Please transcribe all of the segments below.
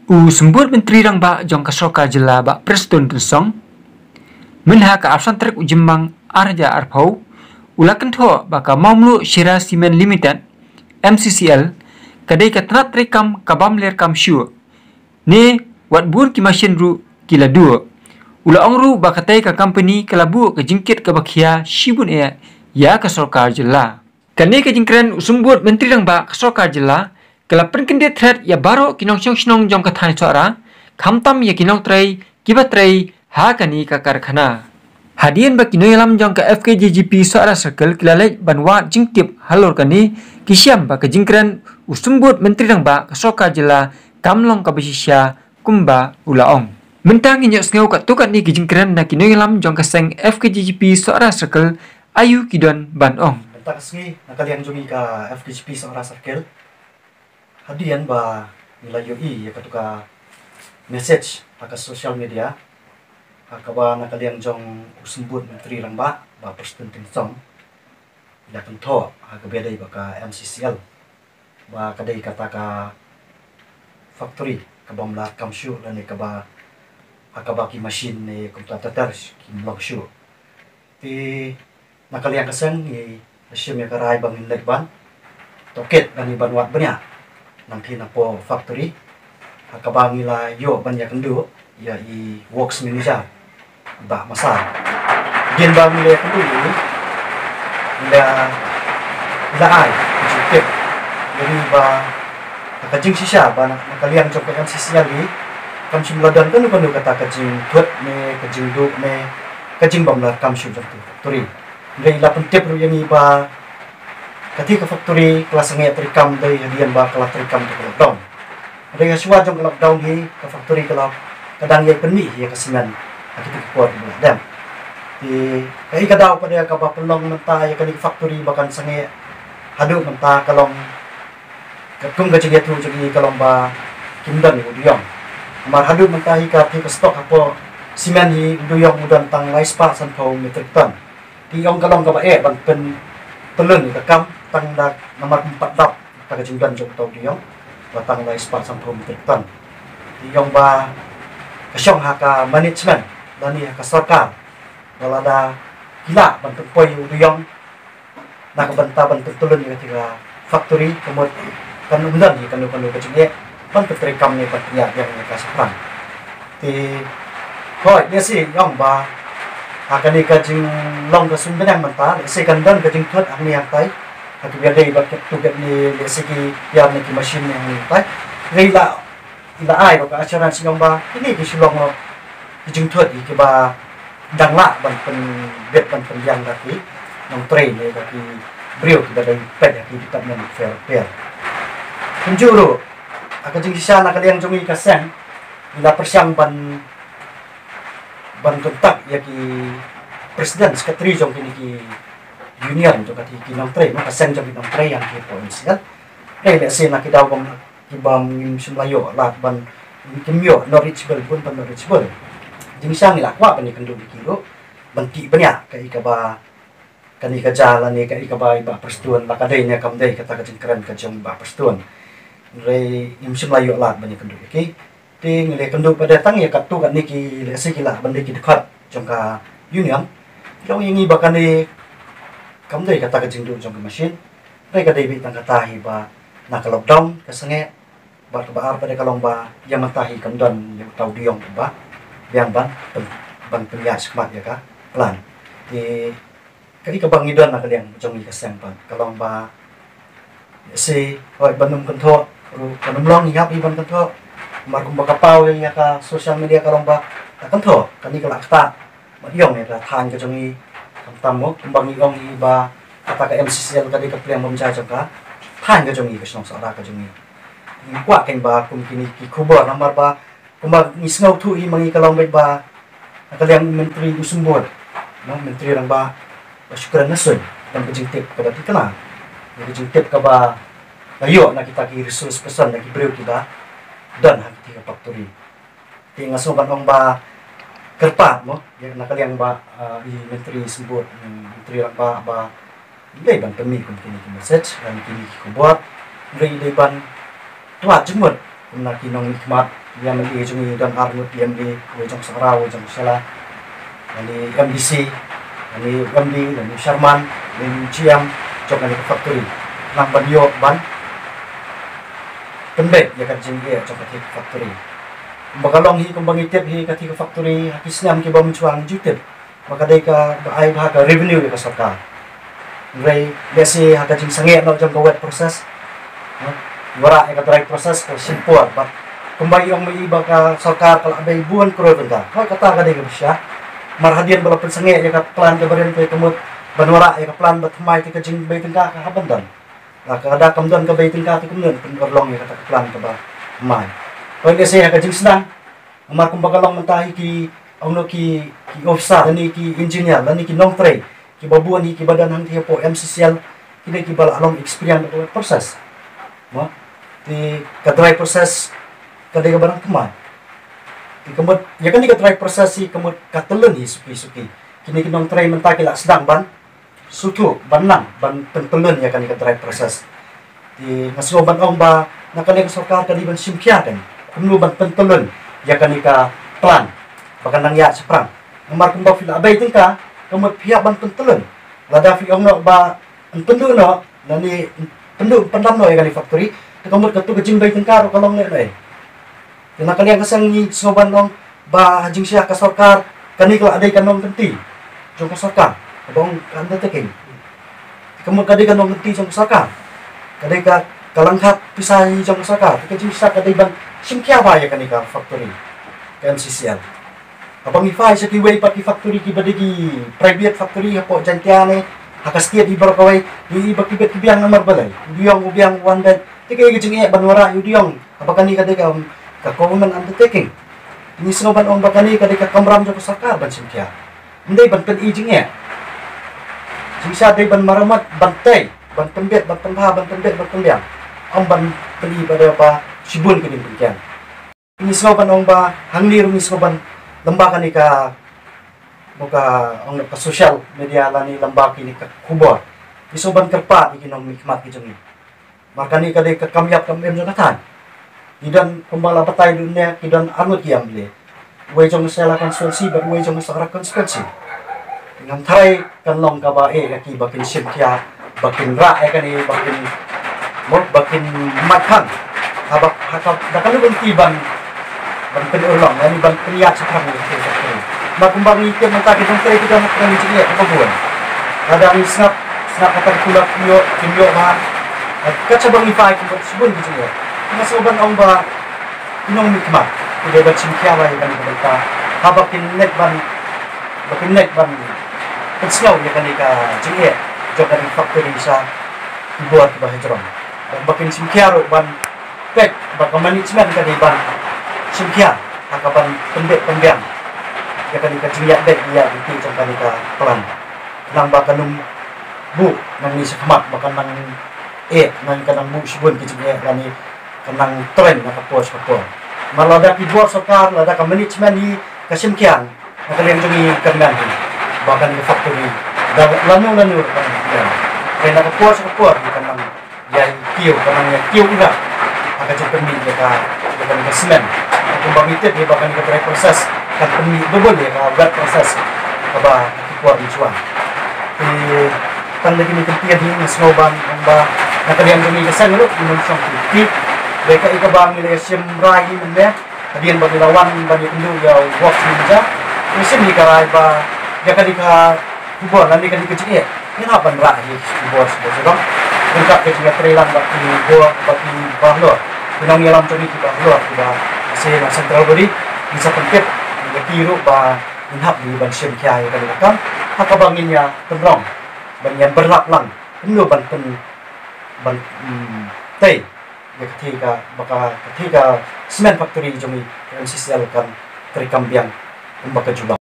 Sembut Menteri Rang Bak Jong Kasoka Jela Bak Preston Tensong Menha ka Afsan Trek Ujemang Arja Arpau Ulakan Tho Baka Maumlu Shira Cement Limited MCCL Kadai ka Trat Rekam Kabam Ler Kam Shu Ne Wat Bun Ki Masin Ru Kila Dua Ula Ongru Bakatai ka Company Kalabu ka Jingkit ka Bakhia Shibun Ya Kasoka Jela Kani ka Jingkren Sembut Menteri Rang Bak Kasoka Jela Kalau perkendia thread ya baru kinong sinong jong kathani suara, kamtam ya kinong tray, kibat tray, hakani ka karkhana. Hadian ba kinoy alam jong ka FKJGP suara circle kilalay banwa jingtip halor kani, kisyam ba ka jingkran usumbut menteri rang ba kasoka jela kamlong ka basisya kumba ulaong. Mentang inyo sngaw ka tukat ni kijingkran na kinoy alam jong ka seng FKJGP suara circle ayu kidon banong. Mentang sngi nakalian jungi ka FKJGP suara circle. Hadian ba nila UI ya katuka message aka social media aka ba nakaliang jong usumbut menteri rang ba Preston Tensong ila tento aka bedai ba ka MCCL ba kadai kata ka factory ka bamla kamshu dan ka ba aka ba ki machine ni komputer ki blog shu ti nakaliang kasang ni asyam ya karai bangin legban toket dan iban wat banyak nanti napo factory akabangi la yo banyak kendu ya i works manager ba masal din ba mile kendu ini ila ai jikep jadi ba kajing sisa ba nakalian jok kan sisa li kan simladan kan kan kata kajing thut me kajing du me kajing bamlar kam shu factory dari la pentep ru yang ba ketika factory kelas ngai terikam dari hadian ba kelas terikam ke lockdown. Ada yang suat jom lockdown hi ke factory kalau kadang ia penih ia kesinan ketika kuat di dam. Di kai kadau pada ka ba pelong mentah ya kali factory bahkan sangai hadu mentah kalau ketung ke jadi tu jadi kalau ba kimdan ni uduyong. Amar hadu mentah hi ka ti stok apa simen hi uduyong udan tang lai spa san pau metrik ton. Di yong kalau ka ba ban pen pelun ni kam tang dak nomor 4 dap tak jingdan jok tau diong batang lai spat sampung ton diong ba kasyong haka management dan ni haka sarkar wala da gila bantu poi diong nak banta bantu tulun ni ketika factory kemud kan undan ni kan kecil bantu terekam ni patriak yang kasapran ti hoi dia si yong ba haka ni kajing long kasum benang banta si kan dan kajing thot ang ni hakai aku biar day bakat tugas ni segi yang ni mesin yang ni tak rela ila ai baka acara sinyong ba ini di sulong lo dijung thot di ba dangla ban pen bet ban pen yang lagi nong train ni bagi brio kita dari pet di dekat men fair penjuru aku jing sisa nak yang jungi kasang ila persiang ban kontak ya ki presiden sekretari jong kini ki union to kati kinong tray maka sen jong kinong tray yang ki provincial le sen nak daw bang ibang simlayo lat ban kimyo knowledgeable pun pan knowledgeable jing sang ila kwa pan ikan do kilo banti banyak kai ka ba kani ka jalan ni kai ka ba iba perstuan la kadai nya kam dai kata ka jing keren ka jong ba perstuan re simlayo lat ban ikan do ki ting le kan do pada tang ya katu kan ni ki le sikila ban ki dekat jong ka union long yang iba kan ni kamu dari kata kejing dulu jong mesin, mereka dari bitang katahi ba nak lockdown kesengat, bar kebar pada kalong ba yang mentahi kamdan yang tahu diong ba, yang ban penyias kemat ya ka, pelan. Di kali kebang idon nak yang jong keseng ban, kalong ba si oi banum kentok, banum long ingat iban kentok, markum bakapau yang ka sosial media kalong ba tak kentok, kani kelak tak, diong ni lah than ke jong tamu kembang iong iba kata ke MCCL tadi ke yang memjajah ka tan ke jongi ke song sara ke jongi ni kwa ken ba kum kini ki kubur nomor ba kumbang ni sngau tu i mangi kalong ba yang menteri usumbur no menteri rang ba syukuran nasun dan kejingtip ke berarti kena kejingtip ke ba ayo nak kita ki resource person nak beriu kita dan hak tiga factory tinggal sobat ong ba kerpat mo yang nakaliang ba di menteri sebut menteri ba ilai ban pemi kum kini message dan kini ku buat ilai ban tuat jemut kum nak kinong nikmat yang di jungi dan armut yang di wajang Sarau wajang Sala ini MDC ini MD dan Sharman ini GM jok ini factory nang banyo ban pendek ya kan jingge jok ke factory bagalong hi kumbang itip hi ka factory hakisnam ki bam chuang jutip maka dai ka ai ba ka revenue ya ka sarkar ngai besi haka jing sange no jong wet proses wara ya ka dry proses ka simpur ba kumbang yung may iba ka sarkar kala bay buwan kro ka kata ka dai ka siya marhadian bala pensenge ya ka plan ka baren ko kemut banwara ya ka plan bat mai ti ka jing bay tengka ka habandan la ka ada kamdan ka bay tengka ti kumnen pengerlong ya ka plan ka ba mai ko ni se ka jing senang amar kum bagalong mentahi ki auno ki ofisa ni ki engineer ni ki non trade ki babuan ki badan hang ti po MCCL ki ki bala along experience ka proses mo ti ka dry process ka de ka barang kemai kemud ya kan dikatakan prosesi kemud katelen hi suki kini kinong try mentah kila sedang ban sutu banang ban pentelen ya kan dikatakan proses di ngasuh ban ong ba nakali ka sarkar kali ban simpia kan kumnu ban pentelen ya kan ika plan bahkan nang ya seprang nomor kumba fil abai tingka kemud pihak ban pentelen lada fi ong no ba pendu no nani pendu pendam no ya kan factory kemud ketu kejing bai tingka ro kalong le kena kalian kesang ni soban dong ba hajing sia ka sarkar kani kala adai kanong kenti jong ka sarkar abang anda teking kamu kadai kanong kenti jong ka sarkar kadai ka kalanghat pisai jong ka sarkar ka jing sia kadai ban simkia ba ya kani ka factory ka MCCL abang ifai sa kiway pa ki factory ki badigi private factory hapo jantiane hakastia di barkawai di bakibet kibiang nomor balai diong ubiang wanda tikai gijing banwara yudiong apakah ni kadai ka ka government undertaking ini sinoban ong bakani kadika kamram joko sarkar ban simkia ndai ban pen ijing ya sisa dai ban maramat bantai ban tembet ban tengha ban tembet ban tembiang ong ban peli pada apa sibun kini pengkian ini sinoban ong ba hanglir ini sinoban lembaga ni ka buka ong ka social media lani lembaga ini ka kubor ini sinoban kerpa ikinong mikmat kijungi makani kadika kamyap kamem jonathan Kidan kumbala patay dunia kidan anut yang beli. Wajong sela konstitusi ber wajong sakra konstitusi. Dengan tarai kan long kaba kaki bakin simkia bakin ra kani bakin mot bakin makan. Habak hakap dakan lu tiban ban penulong yani ban priya sekarang ni. Makumbang ikan mentah kita tarai kita nak kani ciknya apa buan. Ada ni snap kata kulak yo ba. Kacabang ifai kita sebut ciknya. Masoban ong ba inong mikmat tidak ba simkia ba ikan kita habakin net ban penslow ya kan ika ciknya jok dari factory sa buat ba hejron bakin simkia ro ban pek ba management kan ban simkia akaban pendek pembiang ya kan ika ciknya dek dia itu jok kan ika pelan nang ba kanum bu nang ni sekemat bahkan nang nang kanang bu sibun ciknya kan kenang tren na kapos malada ki bor sarkar lada ka management ni kasimkian nakalian jumi kandan bahkan di factory lanu kan kaya na kapos kanang yai kiyo ina aga jepun ni ka semen kung bangitip ni bahkan ka try proses kan pemi double ya ka wet proses kaba kuat ni chuan kan lagi ni kempian ni snowban ba nakalian jumi kasan lu mun song ti mereka ikabang nila sim rai mende hadian bagi lawan bagi pendu ya work ninja musim ni karai ba ya kadika kubor nanti kadika ciknya ini apa rai kubor sebab lengkap ke juga trailan bagi gua bagi bahlor pinang yalam tadi kita bahlor kita masih central body bisa tempet ya kiru ba inhap di ban sim kia ya kadika kan hakabanginnya temrong ban yang berlak-lang pendu ban tei ketika semen factory jumi MCCL kan terkambiang umbak jubah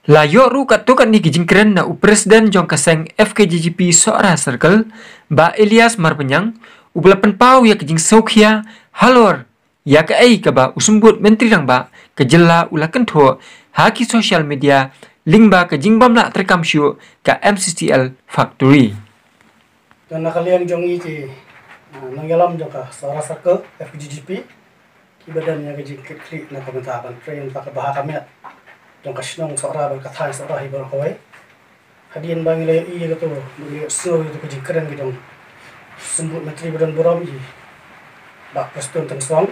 layo ru katukan ni kijingkren na presiden jong kaseng FKJGP Sora Circle ba Elias Marpenyang ublapan pau ya kijing Sokhia halor ya ka ai ka ba usumbut menteri rang ba kejela ulakan tho haki social media link ba kijing bamla terkam syu ka MCCL factory dan nakalian jong iti nangyalam joka sara sarke FGGP kibadan yang gaji klik na pementaban train tak bahaka minat jongka sinong sara berkata sara hibar kawai hadian bang le i gato bagi so itu gaji keren gitu sembut menteri badan buram i bak Preston Tensong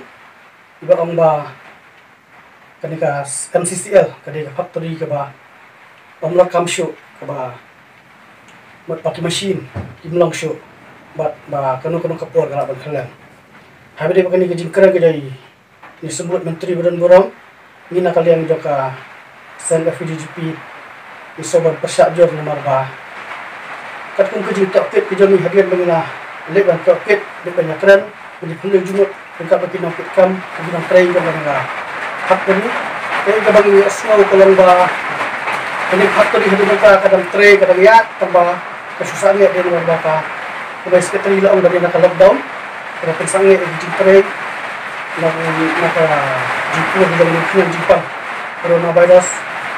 iba ong ba kanika MCCL kadika factory ke ba omla kamsho ke ba mat pakai mesin imlong show ba kanu kapur kalau berkelan habis dia pakai gaji keren ke jadi ni sembut menteri badan buram ni nak kalian joka sen FGGP ni sobat persyajar nomor ba kat kun gaji tak fit ke jadi hadian bangina leban tak fit dia banyak keren jadi perlu jumut dekat bagi nak kam bagi nak try ke bangina hak ni ke bagi semua kolong ba ini faktor di hadapan kadang tray kadang ya tambah kesusahan dia nomor ba Kaya sekretary lang dari naka-lockdown, kaya pensangnya gaji tray, naka-jipo bilang ng Jepang, coronavirus.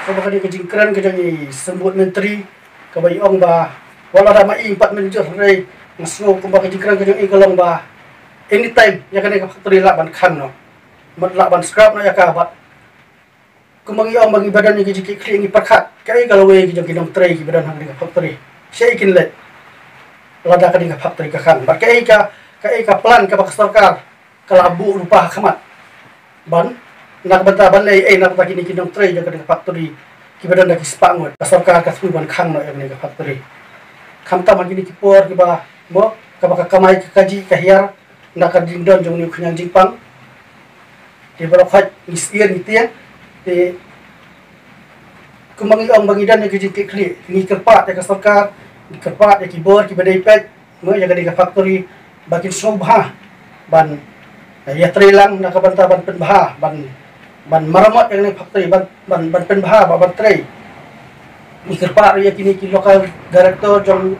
So baka di gaji keren kaya ni sembut menteri, kabayong ba, wala ramai 4 manager ray, masno kung baka gaji keren kaya ikalong ba, anytime, ya kan factory laban kan no, laban scrap no ya kabat. Kung bagi bagi badan ni gaji kikli ang ipakat, kaya ikalaway gaji kinong tray, badan hang factory, siya ikinlet. Lada ka di ka factory ka kan ba kay ka plan ka pakastorkar kalabu rupa kamat ban nakbanta lay nakta kini kinong tray ka di ka factory kibadan na kispangot pastorkar ka ban kan no ni ka factory kamta man kini kipor ki ba mo ka baka kamay ka kaji ka hiyar nakadindon jong ni kunyang Jepang di barokhat isir ngitian di kumangi ang bangidan ni kaji kikli ni kerpat ka pastorkar kerpat ya keyboard kibadai pad mo ya kadika factory bakin sobha ban ya tray lang nakabanta ban penbaha ban maramot yang ni factory ban penbaha ban tray ni kerpat ya kini ki local director jong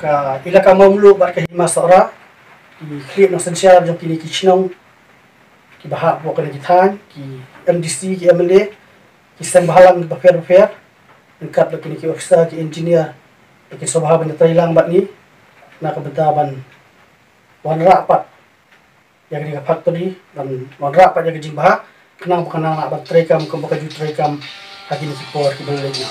ka ilaka mamlu ba ka hima sora ki create no essential jong kini ki chinong ki baha bo ka gitan ki MDC ki MLA ki sang bahalang ba fair engkat kini ki officer ki engineer Ikin sobahaban na lang bat ni nakabentaban wan rapat yang di factory dan wan rapat yang jing baha kenang bukan anak bat trekam kembaka ju trekam hagi ni kipor kibelenya